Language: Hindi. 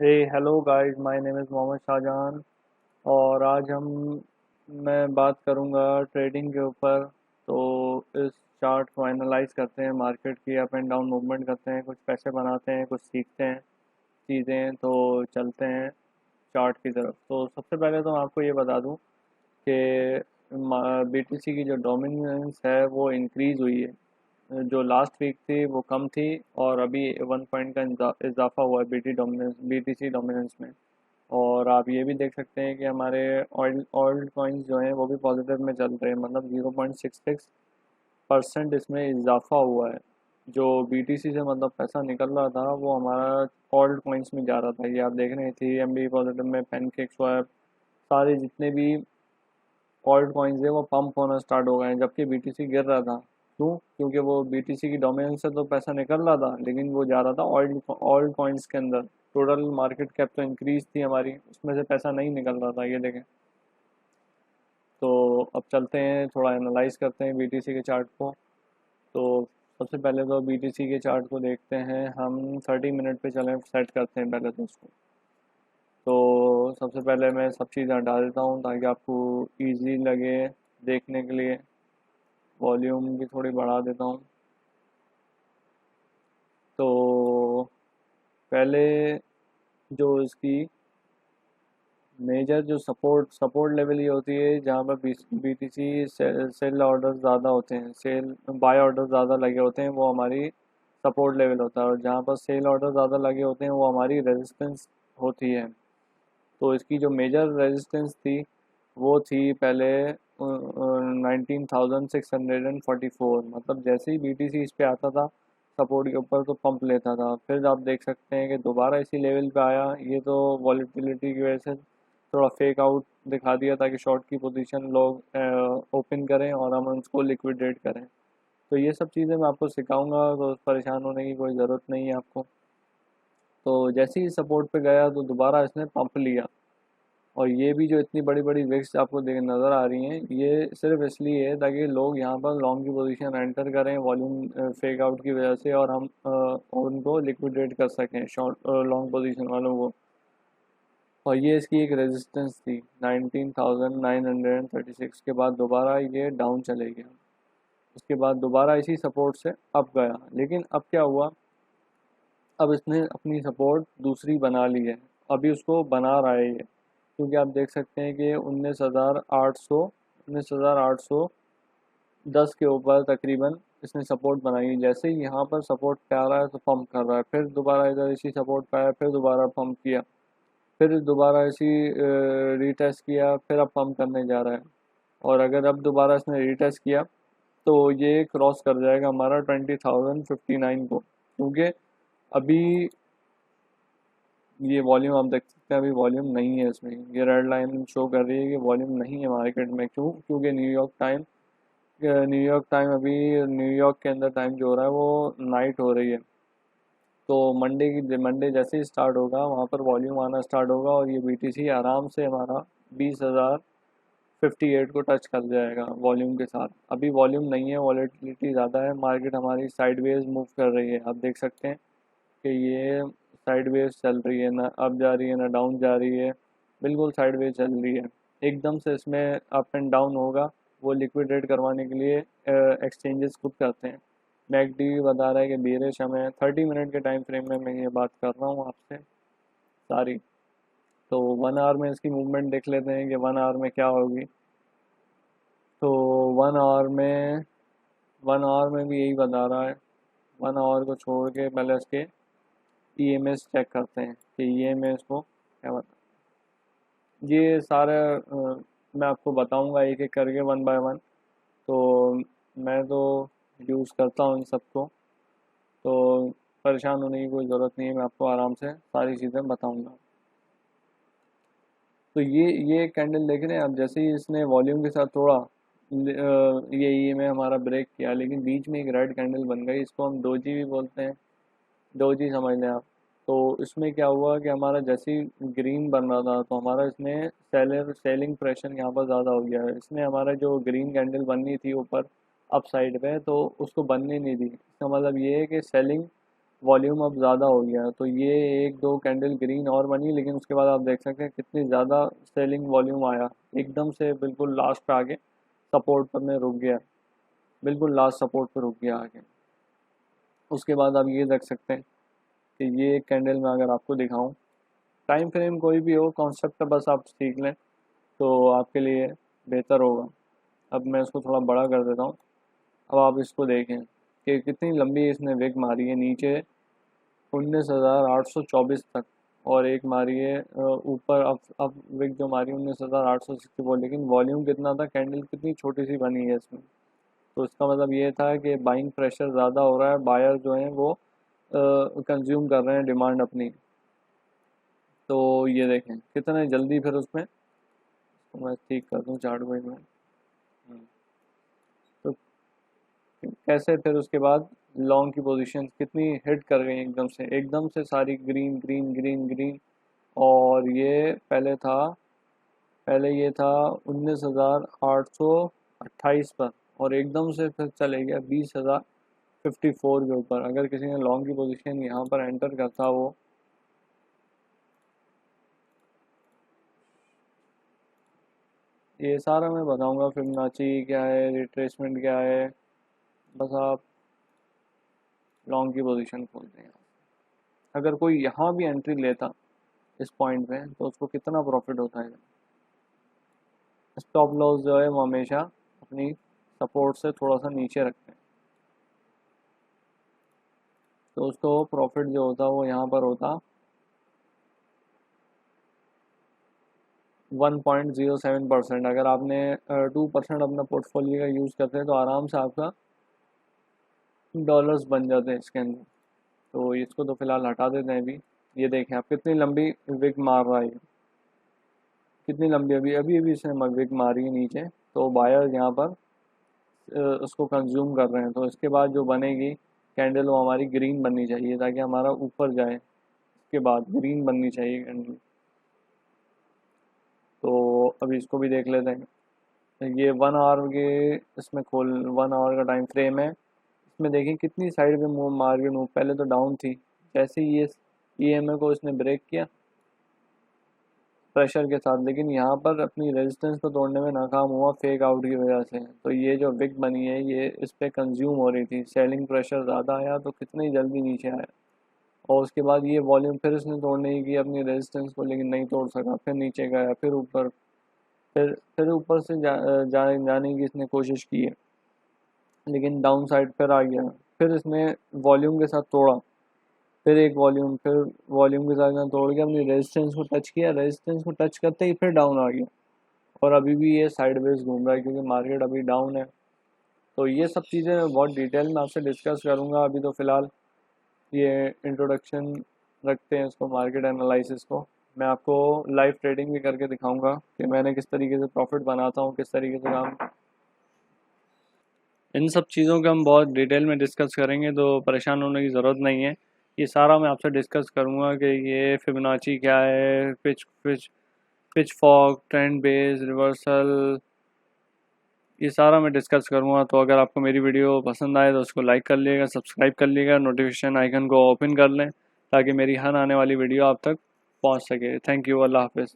Hey hello guys, my name is Mohammad Shahjahan. और आज मैं बात करूंगा ट्रेडिंग के ऊपर। तो इस चार्ट को एनालाइज करते हैं, मार्केट की अप एंड डाउन मूवमेंट करते हैं, कुछ पैसे बनाते हैं, कुछ सीखते हैं चीज़ें। तो चलते हैं चार्ट की तरफ। तो सबसे पहले तो मैं आपको ये बता दूं कि बीटीसी की जो डोमिनेंस है वो इंक्रीज़ हुई है। जो लास्ट वीक थी वो कम थी, और अभी 1 पॉइंट का इजाफा हुआ है बीटीसी डोमिनेंस में। और आप ये भी देख सकते हैं कि हमारे ऑयल कॉइन्स जो हैं वो भी पॉजिटिव में चल रहे हैं, मतलब 0.66% इसमें इजाफा हुआ है। जो बीटीसी से मतलब पैसा निकल रहा था वो हमारा ऑल्ट कॉइन्स में जा रहा था। ये आप देख रहे हैं, इथेरियम भी पॉजिटिव में, पैनकेक स्वैप, सारे जितने भी ऑल्ट कॉइन्स है वो पंप होना स्टार्ट हो गए हैं, जबकि बीटीसी गिर रहा था। क्यों? क्योंकि वो बीटीसी की डोमिनेंस से तो पैसा निकल रहा था, लेकिन वो जा रहा था ऑल्ट कॉइन्स के अंदर। टोटल मार्केट कैप तो इंक्रीज थी हमारी, उसमें से पैसा नहीं निकल रहा था, ये देखें। तो अब चलते हैं, थोड़ा एनालाइज करते हैं बीटीसी के चार्ट को। तो सबसे पहले तो बीटीसी के चार्ट को देखते हैं हम। 30 मिनट पे चलें, सेट करते हैं पहले तो उसको। तो सबसे पहले मैं सब चीज़ें हटा देता हूँ ताकि आपको इजी लगे देखने के लिए। वॉल्यूम भी थोड़ी बढ़ा देता हूँ। तो पहले जो इसकी मेजर जो सपोर्ट लेवल ये होती है, जहाँ पर बीटीसी सेल ऑर्डर ज़्यादा होते हैं, सेल बाय ऑर्डर ज़्यादा लगे होते हैं, वो हमारी सपोर्ट लेवल होता है। और जहाँ पर सेल ऑर्डर ज़्यादा लगे होते हैं वो हमारी रेजिस्टेंस होती है। तो इसकी जो मेजर रेजिस्टेंस थी वो थी पहले 19,644। मतलब जैसे ही बीटीसी इस पे आता था सपोर्ट के ऊपर तो पंप लेता था। फिर आप देख सकते हैं कि दोबारा इसी लेवल पे आया। ये तो वॉलेटिलिटी की वजह से थोड़ा फेक आउट दिखा दिया ताकि शॉर्ट की पोजीशन लोग ओपन करें और हम उसको लिक्विडेट करें। तो ये सब चीज़ें मैं आपको सिखाऊंगा, तो परेशान होने की कोई ज़रूरत नहीं है आपको। तो जैसे ही सपोर्ट पे गया तो दोबारा इसने पंप लिया। और ये भी जो इतनी बड़ी बड़ी विक्स आपको देख नज़र आ रही हैं, ये सिर्फ इसलिए है ताकि लोग यहाँ पर लॉन्ग की पोजीशन एंटर करें वॉल्यूम फेक आउट की वजह से, और हम उनको लिक्विडेट कर सकें शॉर्ट लॉन्ग पोजीशन वालों को। और ये इसकी एक रेजिस्टेंस थी 19,936 के बाद दोबारा ये डाउन चले गया। उसके बाद दोबारा इसी सपोर्ट से अप गया। लेकिन अब क्या हुआ, अब इसने अपनी सपोर्ट दूसरी बना ली है। अभी उसको बना रहा है ये, क्योंकि आप देख सकते हैं कि 19,810 के ऊपर तकरीबन इसने सपोर्ट बनाई है। जैसे ही यहाँ पर सपोर्ट पे आ रहा है तो पंप कर रहा है, फिर दोबारा इधर इसी सपोर्ट पे आया, फिर दोबारा पंप किया, फिर दोबारा इसी रीटेस्ट किया, फिर अब पंप करने जा रहा है। और अगर अब दोबारा इसने रीटेस्ट किया तो ये क्रॉस कर जाएगा हमारा 20,059 को, क्योंकि अभी ये वॉल्यूम आप देख सकते हैं, अभी वॉल्यूम नहीं है इसमें। ये रेड लाइन शो कर रही है कि वॉल्यूम नहीं है मार्केट में। क्यों? क्योंकि न्यूयॉर्क टाइम अभी न्यूयॉर्क के अंदर टाइम जो हो रहा है वो नाइट हो रही है। तो मंडे जैसे ही स्टार्ट होगा वहाँ पर वॉल्यूम आना स्टार्ट होगा, और ये बीटीसी आराम से हमारा 20,058 को टच कर जाएगा वॉल्यूम के साथ। अभी वॉल्यूम नहीं है, वॉलेटिलिटी ज़्यादा है, मार्केट हमारी साइडवेज मूव कर रही है। आप देख सकते हैं कि ये साइडवेज चल रही है, ना अप जा रही है ना डाउन जा रही है, बिल्कुल साइडवेज चल रही है। एकदम से इसमें अप एंड डाउन होगा, वो लिक्विडेट करवाने के लिए एक्सचेंजेस खुद करते हैं। मैकडी बता रहा है कि बेरिश हमें 30 मिनट के टाइम फ्रेम में मैं ये बात कर रहा हूँ आपसे सारी। तो 1 आवर में इसकी मूवमेंट देख लेते हैं कि 1 आवर में क्या होगी। तो 1 आवर में भी यही बता रहा है। 1 आवर को छोड़ के पहले इसके ईएमएस चेक करते हैं कि ईएमएस को क्या बता। ये सारा मैं आपको बताऊंगा एक एक करके, वन बाय वन। तो मैं तो यूज़ करता हूँ इन सबको, तो परेशान होने की कोई ज़रूरत नहीं है, मैं आपको आराम से सारी चीज़ें बताऊंगा। तो ये कैंडल देख रहे हैं आप, जैसे ही इसने वॉल्यूम के साथ थोड़ा ये में हमारा ब्रेक किया, लेकिन बीच में एक रेड कैंडल बन गई। इसको हम डोजी भी बोलते हैं, डोजी समझ लें आप। तो इसमें क्या हुआ कि हमारा जैसे ही ग्रीन बन रहा था तो हमारा इसने सेलिंग प्रेशर यहाँ पर ज़्यादा हो गया है। इसने हमारा जो ग्रीन कैंडल बननी थी ऊपर अप साइड पे, तो उसको बनने नहीं दी। इसका मतलब ये है कि सेलिंग वॉल्यूम अब ज़्यादा हो गया है। तो ये एक दो कैंडल ग्रीन और बनी, लेकिन उसके बाद आप देख सकते हैं कितनी ज़्यादा सेलिंग वॉल्यूम आया, एकदम से बिल्कुल लास्ट पे आके सपोर्ट पर में रुक गया, बिल्कुल लास्ट सपोर्ट पर रुक गया आगे। उसके बाद आप ये देख सकते हैं कि ये एक कैंडल में अगर आपको दिखाऊं, टाइम फ्रेम कोई भी हो, कॉन्सेप्ट बस आप सीख लें तो आपके लिए बेहतर होगा। अब मैं इसको थोड़ा बड़ा कर देता हूँ। अब आप इसको देखें कि कितनी लंबी इसने विग मारी है नीचे 19,824 तक, और एक मारी है ऊपर अब विग जो मारी 19,864, लेकिन वॉल्यूम कितना था, कैंडल कितनी छोटी सी बनी है इसमें। तो इसका मतलब ये था कि बाइंग प्रेशर ज़्यादा हो रहा है, बायर जो हैं वो कंज्यूम कर रहे हैं डिमांड अपनी। तो ये देखें कितने जल्दी फिर उसमें, तो मैं ठीक कर दूँ चार्ट को एक मिनट। तो कैसे फिर उसके बाद लॉन्ग की पोजीशन कितनी हिट कर गई एकदम से सारी ग्रीन ग्रीन ग्रीन ग्रीन। और ये पहले ये था 19,828 पर, और एकदम से फिर चले गया 20,054 के ऊपर। अगर किसी ने लॉन्ग की पोजीशन यहाँ पर एंटर करता, वो ये सारा मैं बताऊंगा, फिबोनाची क्या है, रिट्रेसमेंट क्या है, बस आप लॉन्ग की पोजीशन खोलते हैं। अगर कोई यहाँ भी एंट्री लेता इस पॉइंट पे तो उसको कितना प्रॉफिट होता है। स्टॉप लॉस जो है वो हमेशा अपनी सपोर्ट से थोड़ा सा नीचे रखते हैं, तो उसको प्रॉफिट जो होता है वो यहाँ पर होता 1.07%। अगर आपने 2% अपना पोर्टफोलियो का यूज़ करते हैं तो आराम से आपका डॉलर्स बन जाते हैं इसके अंदर। तो इसको तो फिलहाल हटा देते हैं अभी। ये देखें आप कितनी लंबी विग मार रहा है, कितनी लंबी अभी अभी अभी इसने विग मारी है नीचे। तो बायर यहाँ पर उसको कंज्यूम कर रहे हैं। तो इसके बाद जो बनेगी कैंडल वो हमारी ग्रीन बननी चाहिए, ताकि हमारा ऊपर जाए। इसके बाद ग्रीन बननी चाहिए कैंडल। तो अभी इसको भी देख लेते हैं। ये 1 आवर के इसमें 1 आवर का टाइम फ्रेम है। इसमें देखिए कितनी साइड पे मूव मार्केट मूव, पहले तो डाउन थी, जैसे ही ये ईएमए को इसने ब्रेक किया प्रेशर के साथ, लेकिन यहाँ पर अपनी रेजिस्टेंस को तोड़ने में नाकाम हुआ फेक आउट की वजह से। तो ये जो विग बनी है ये इस पर कंज्यूम हो रही थी, सेलिंग प्रेशर ज़्यादा आया तो कितनी जल्दी नीचे आया। और उसके बाद ये वॉल्यूम फिर इसने तोड़ने की अपनी रेजिस्टेंस को, लेकिन नहीं तोड़ सका, फिर नीचे गया, फिर ऊपर, फिर ऊपर से जाने की इसने कोशिश की है, लेकिन डाउन साइड पर आ गया। फिर इसने वॉल्यूम के साथ तोड़ा, फिर एक वॉल्यूम, फिर वॉल्यूम के साथ तोड़ के अपनी रेजिस्टेंस को टच किया, रेजिस्टेंस को टच करते ही फिर डाउन आ गया। और अभी भी ये साइडवेज घूम रहा है क्योंकि मार्केट अभी डाउन है। तो ये सब चीज़ें बहुत डिटेल में आपसे डिस्कस करूँगा। अभी तो फ़िलहाल ये इंट्रोडक्शन रखते हैं इसको, मार्केट एनालिसिस को। मैं आपको लाइव ट्रेडिंग भी करके दिखाऊंगा कि मैंने किस तरीके से प्रॉफिट बनाता हूँ, किस तरीके से काम। इन सब चीज़ों के हम बहुत डिटेल में डिस्कस करेंगे, तो परेशान होने की ज़रूरत नहीं है। ये सारा मैं आपसे डिस्कस करूँगा कि ये फिबोनाची क्या है, pitch fog, trend base, reversal, ये सारा मैं डिस्कस करूँगा। तो अगर आपको मेरी वीडियो पसंद आए तो उसको लाइक कर लीजिएगा, सब्सक्राइब कर लीजिएगा, नोटिफिकेशन आइकन को ओपन कर लें ताकि मेरी हर आने वाली वीडियो आप तक पहुँच सके। थैंक यू, अल्लाह हाफ़िज़।